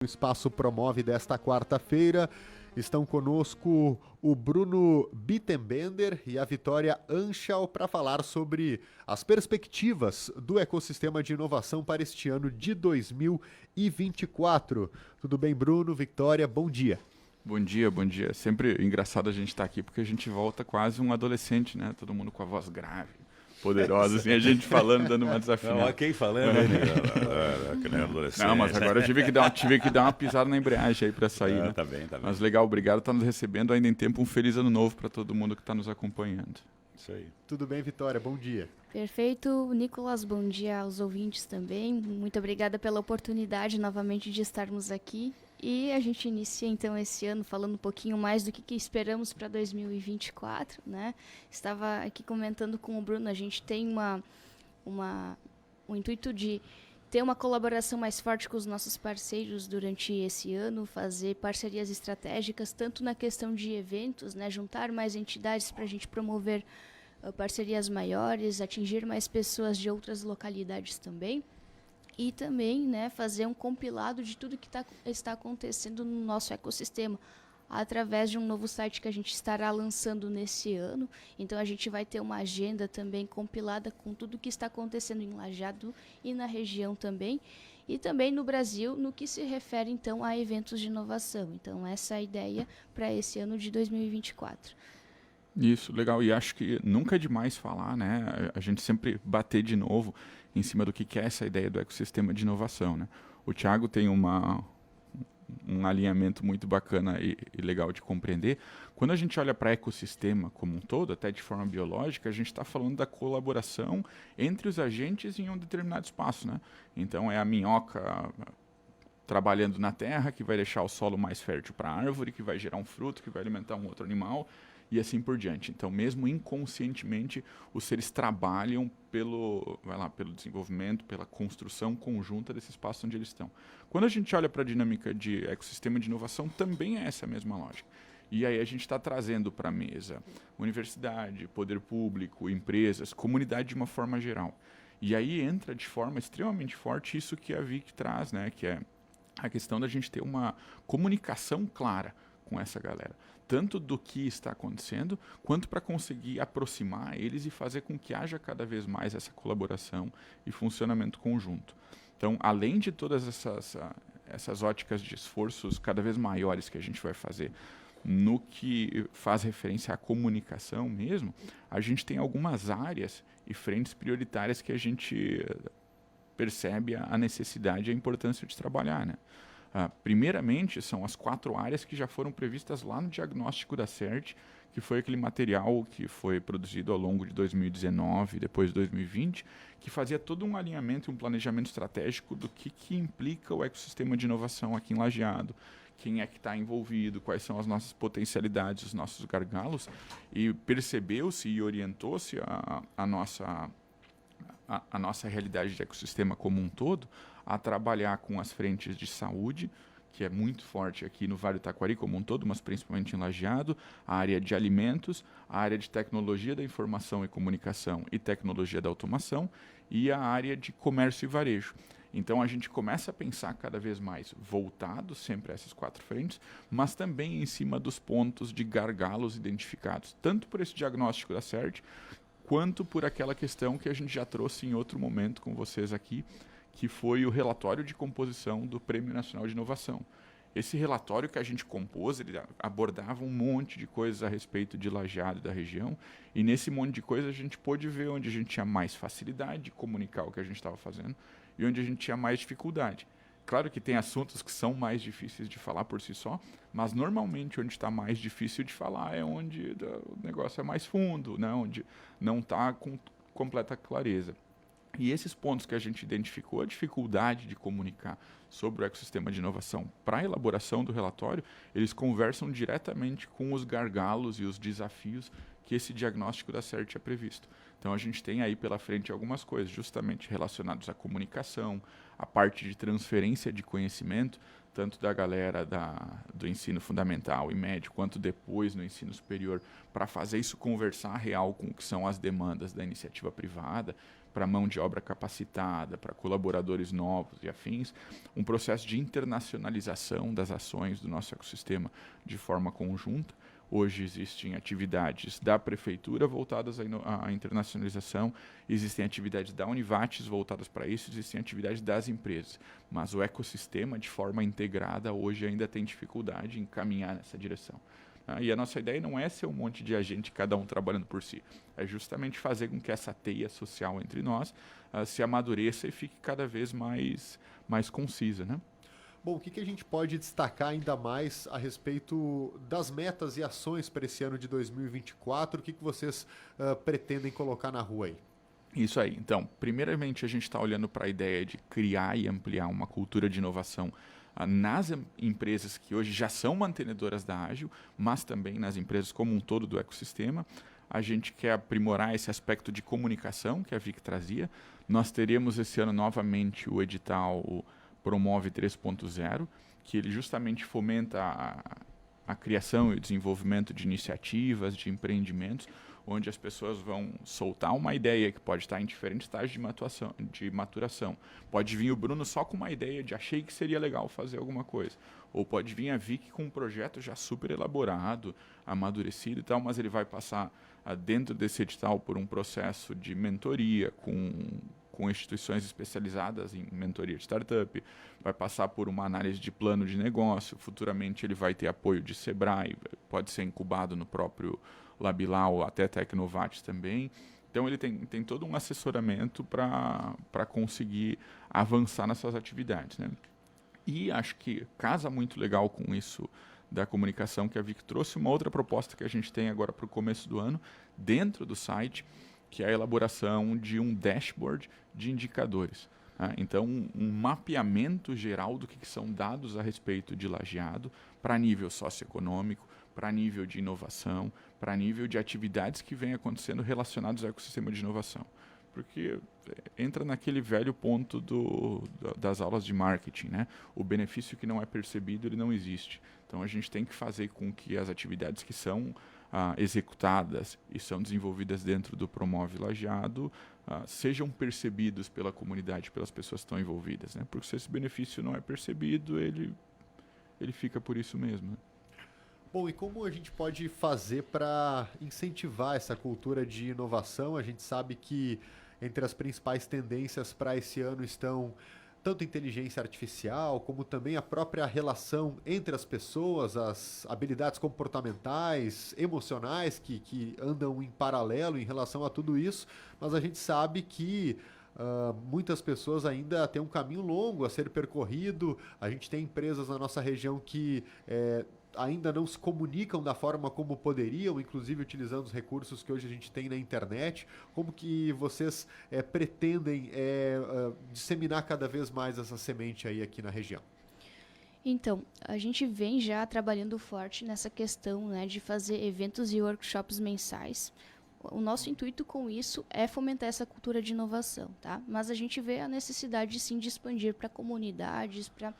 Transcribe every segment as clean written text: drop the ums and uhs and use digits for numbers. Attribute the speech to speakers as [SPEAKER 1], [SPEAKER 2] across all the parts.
[SPEAKER 1] O Espaço Promove desta quarta-feira. Estão conosco o Bruno Bittenbender e a Vitória Anschauer para falar sobre as perspectivas do ecossistema de inovação para este ano de 2024. Tudo bem, Bruno? Vitória, bom dia.
[SPEAKER 2] Bom dia, bom dia. Sempre engraçado a gente estar aqui porque a gente volta quase um adolescente, né? Todo mundo com a voz grave, poderosa, assim, a gente falando, dando uma desafinada.
[SPEAKER 3] Não, quem falando, que nem adolescente.
[SPEAKER 2] Não, mas agora eu tive que dar uma pisada na embreagem aí para sair, né?
[SPEAKER 3] Tá bem.
[SPEAKER 2] Mas legal, obrigado por estar nos recebendo ainda em tempo. Um feliz ano novo para todo mundo que está nos acompanhando.
[SPEAKER 3] Isso aí.
[SPEAKER 1] Tudo bem, Vitória? Bom dia.
[SPEAKER 4] Perfeito, Nicolas, bom dia aos ouvintes também. Muito obrigada pela oportunidade novamente de estarmos aqui. E a gente inicia então esse ano falando um pouquinho mais do que esperamos para 2024, né? Estava aqui comentando com o Bruno, a gente tem o intuito de ter uma colaboração mais forte com os nossos parceiros durante esse ano, fazer parcerias estratégicas, tanto na questão de eventos, né? Juntar mais entidades para a gente promover parcerias maiores, atingir mais pessoas de outras localidades também. E também, né, fazer um compilado de tudo que está acontecendo no nosso ecossistema, através de um novo site que a gente estará lançando nesse ano. Então, a gente vai ter uma agenda também compilada com tudo que está acontecendo em Lajeado e na região também. E também no Brasil, no que se refere, então, a eventos de inovação. Então, essa é a ideia para esse ano de 2024.
[SPEAKER 2] Isso, legal. E acho que nunca é demais falar, né? A gente sempre bater de novo em cima do que é essa ideia do ecossistema de inovação, né? O Thiago tem um alinhamento muito bacana e legal de compreender. Quando a gente olha para ecossistema como um todo, até de forma biológica, a gente está falando da colaboração entre os agentes em um determinado espaço, né? Então, é a minhoca trabalhando na terra que vai deixar o solo mais fértil para a árvore, que vai gerar um fruto, que vai alimentar um outro animal, e assim por diante. Então, mesmo inconscientemente, os seres trabalham pelo desenvolvimento, pela construção conjunta desse espaço onde eles estão. Quando a gente olha para a dinâmica de ecossistema de inovação, também é essa mesma lógica. E aí a gente está trazendo para a mesa universidade, poder público, empresas, comunidade de uma forma geral. E aí entra de forma extremamente forte isso que a Vic traz, né? Que é a questão da gente ter uma comunicação clara com essa galera, tanto do que está acontecendo, quanto para conseguir aproximar eles e fazer com que haja cada vez mais essa colaboração e funcionamento conjunto. Então, além de todas essas óticas de esforços cada vez maiores que a gente vai fazer no que faz referência à comunicação mesmo, a gente tem algumas áreas e frentes prioritárias que a gente percebe a necessidade e a importância de trabalhar, né? Primeiramente, são as 4 áreas que já foram previstas lá no diagnóstico da CERT, que foi aquele material que foi produzido ao longo de 2019 e depois de 2020, que fazia todo um alinhamento e um planejamento estratégico do que implica o ecossistema de inovação aqui em Lajeado, quem é que está envolvido, quais são as nossas potencialidades, os nossos gargalos, e percebeu-se e orientou-se a nossa realidade de ecossistema como um todo, a trabalhar com as frentes de saúde, que é muito forte aqui no Vale do Taquari como um todo, mas principalmente em Lajeado, a área de alimentos, a área de tecnologia da informação e comunicação e tecnologia da automação, e a área de comércio e varejo. Então a gente começa a pensar cada vez mais voltado sempre a essas 4 frentes, mas também em cima dos pontos de gargalos identificados, tanto por esse diagnóstico da CERT, quanto por aquela questão que a gente já trouxe em outro momento com vocês aqui, que foi o relatório de composição do Prêmio Nacional de Inovação. Esse relatório que a gente compôs, ele abordava um monte de coisas a respeito de Lajeado e da região, e nesse monte de coisas a gente pôde ver onde a gente tinha mais facilidade de comunicar o que a gente estava fazendo e onde a gente tinha mais dificuldade. Claro que tem assuntos que são mais difíceis de falar por si só, mas normalmente onde está mais difícil de falar é onde o negócio é mais fundo, né? Onde não está com completa clareza. E esses pontos que a gente identificou, a dificuldade de comunicar sobre o ecossistema de inovação para a elaboração do relatório, eles conversam diretamente com os gargalos e os desafios que esse diagnóstico da CERT é previsto. Então a gente tem aí pela frente algumas coisas justamente relacionadas à comunicação, a parte de transferência de conhecimento, tanto da galera do ensino fundamental e médio, quanto depois no ensino superior, para fazer isso conversar real com o que são as demandas da iniciativa privada, para mão de obra capacitada, para colaboradores novos e afins, um processo de internacionalização das ações do nosso ecossistema de forma conjunta. Hoje existem atividades da prefeitura voltadas à internacionalização, existem atividades da Univates voltadas para isso, existem atividades das empresas, mas o ecossistema de forma integrada hoje ainda tem dificuldade em caminhar nessa direção. E a nossa ideia não é ser um monte de agente, cada um trabalhando por si. É justamente fazer com que essa teia social entre nós se amadureça e fique cada vez mais concisa, né?
[SPEAKER 1] Bom, o que a gente pode destacar ainda mais a respeito das metas e ações para esse ano de 2024? O que vocês pretendem colocar na rua aí?
[SPEAKER 2] Isso aí. Então, primeiramente, a gente está olhando para a ideia de criar e ampliar uma cultura de inovação nas empresas que hoje já são mantenedoras da Ágil, mas também nas empresas como um todo do ecossistema. A gente quer aprimorar esse aspecto de comunicação que a Vic trazia. Nós teremos esse ano novamente o edital Promove 3.0, que ele justamente fomenta a criação e o desenvolvimento de iniciativas, de empreendimentos, onde as pessoas vão soltar uma ideia que pode estar em diferentes estágios de maturação. Pode vir o Bruno só com uma ideia de achei que seria legal fazer alguma coisa. Ou pode vir a Vic com um projeto já super elaborado, amadurecido e tal, mas ele vai passar dentro desse edital por um processo de mentoria com instituições especializadas em mentoria de startup, vai passar por uma análise de plano de negócio, futuramente ele vai ter apoio de Sebrae, pode ser incubado no próprio Labilau ou até Tecnovates também. Então ele tem todo um assessoramento para conseguir avançar nas suas atividades, né? E acho que casa muito legal com isso da comunicação que a Vic trouxe uma outra proposta que a gente tem agora para o começo do ano, dentro do site, que é a elaboração de um dashboard de indicadores. Então, um mapeamento geral do que são dados a respeito de Lajeado para nível socioeconômico, para nível de inovação, para nível de atividades que vêm acontecendo relacionadas ao ecossistema de inovação. Porque entra naquele velho ponto das aulas de marketing, né? O benefício que não é percebido, ele não existe. Então, a gente tem que fazer com que as atividades que são executadas e são desenvolvidas dentro do Promove Lajeado sejam percebidos pela comunidade, pelas pessoas que estão envolvidas, né? Porque se esse benefício não é percebido, ele fica por isso mesmo, né?
[SPEAKER 1] Bom, e como a gente pode fazer para incentivar essa cultura de inovação? A gente sabe que entre as principais tendências para esse ano estão tanto inteligência artificial, como também a própria relação entre as pessoas, as habilidades comportamentais, emocionais que andam em paralelo em relação a tudo isso, mas a gente sabe que muitas pessoas ainda têm um caminho longo a ser percorrido. A gente tem empresas na nossa região que ainda não se comunicam da forma como poderiam, inclusive utilizando os recursos que hoje a gente tem na internet. Como que vocês pretendem disseminar cada vez mais essa semente aí aqui na região?
[SPEAKER 4] Então, a gente vem já trabalhando forte nessa questão, né, de fazer eventos e workshops mensais. O nosso intuito com isso é fomentar essa cultura de inovação, tá? Mas a gente vê a necessidade, sim, de expandir para comunidades, para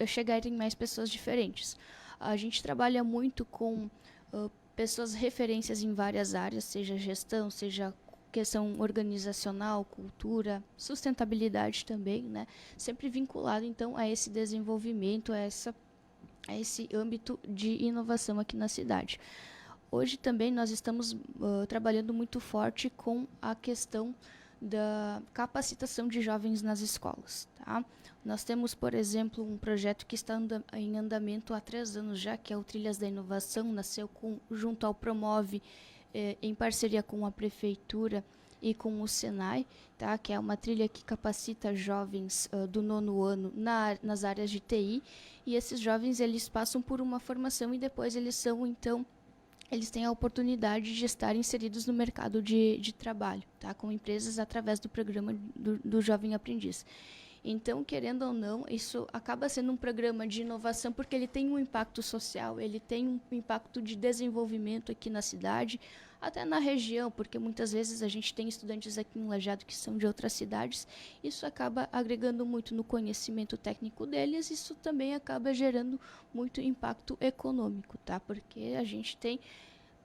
[SPEAKER 4] chegar em mais pessoas diferentes. A gente trabalha muito com pessoas referências em várias áreas, seja gestão, seja questão organizacional, cultura, sustentabilidade também, né? Sempre vinculado, então, a esse desenvolvimento, a esse âmbito de inovação aqui na cidade. Hoje também nós estamos trabalhando muito forte com a questão da capacitação de jovens nas escolas, tá? Nós temos, por exemplo, um projeto que está em andamento há 3 anos já, que é o Trilhas da Inovação, nasceu junto ao Promove, em parceria com a Prefeitura e com o Senai, tá? Que é uma trilha que capacita jovens do 9º ano nas áreas de TI, e esses jovens eles passam por uma formação e depois eles têm a oportunidade de estar inseridos no mercado de trabalho, tá? Com empresas através do programa do Jovem Aprendiz. Então, querendo ou não, isso acaba sendo um programa de inovação porque ele tem um impacto social, ele tem um impacto de desenvolvimento aqui na cidade, até na região, porque muitas vezes a gente tem estudantes aqui em Lajeado que são de outras cidades. Isso acaba agregando muito no conhecimento técnico deles, isso também acaba gerando muito impacto econômico, tá? Porque a gente tem,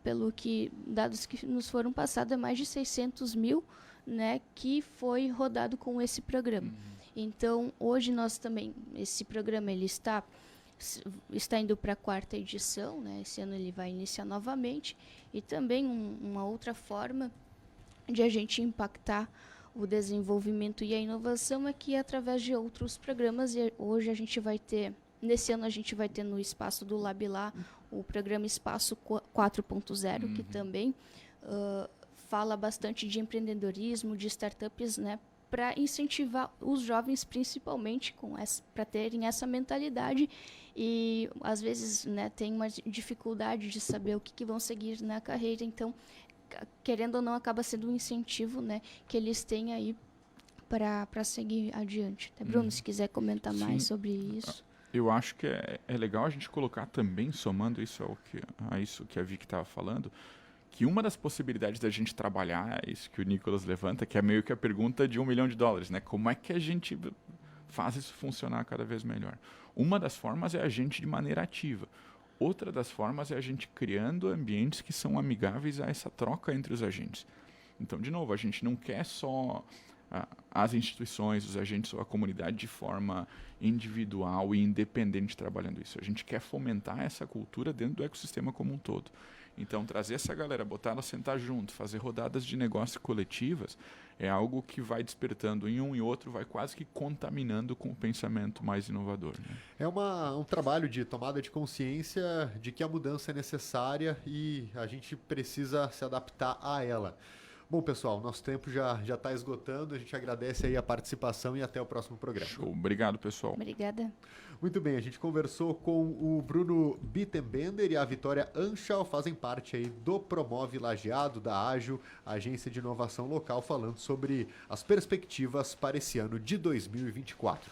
[SPEAKER 4] pelo que dados que nos foram passados, mais de 600 mil né, que foi rodado com esse programa. Então, hoje nós também, esse programa ele está indo para a 4ª edição, né? Esse ano ele vai iniciar novamente, e também uma outra forma de a gente impactar o desenvolvimento e a inovação é que através de outros programas, e hoje a gente vai ter, nesse ano a gente vai ter no espaço do Lab lá, o programa Espaço 4.0, que também fala bastante de empreendedorismo, de startups, né, para incentivar os jovens, principalmente, para terem essa mentalidade e, às vezes, né, tem uma dificuldade de saber o que vão seguir na carreira. Então, querendo ou não, acaba sendo um incentivo, né, que eles têm aí para seguir adiante. Bruno, se quiser comentar mais sobre isso.
[SPEAKER 2] Eu acho que é legal a gente colocar também, somando isso a isso que a Vicky estava falando, que uma das possibilidades da gente trabalhar, isso que o Nicolas levanta, que é meio que a pergunta de $1 milhão, né? Como é que a gente faz isso funcionar cada vez melhor? Uma das formas é a gente de maneira ativa. Outra das formas é a gente criando ambientes que são amigáveis a essa troca entre os agentes. Então, de novo, a gente não quer só as instituições, os agentes ou a comunidade de forma individual e independente trabalhando isso. A gente quer fomentar essa cultura dentro do ecossistema como um todo. Então, trazer essa galera, botar ela sentar junto, fazer rodadas de negócio coletivas, é algo que vai despertando em um e outro, vai quase que contaminando com o pensamento mais inovador. Né?
[SPEAKER 1] É um trabalho de tomada de consciência de que a mudança é necessária e a gente precisa se adaptar a ela. Bom, pessoal, nosso tempo já está esgotando. A gente agradece aí a participação e até o próximo programa.
[SPEAKER 2] Show. Obrigado, pessoal.
[SPEAKER 4] Obrigada.
[SPEAKER 1] Muito bem, a gente conversou com o Bruno Bittenbender e a Vitória Anschau, fazem parte aí do Promove Lajeado, da Ágil, agência de inovação local, falando sobre as perspectivas para esse ano de 2024.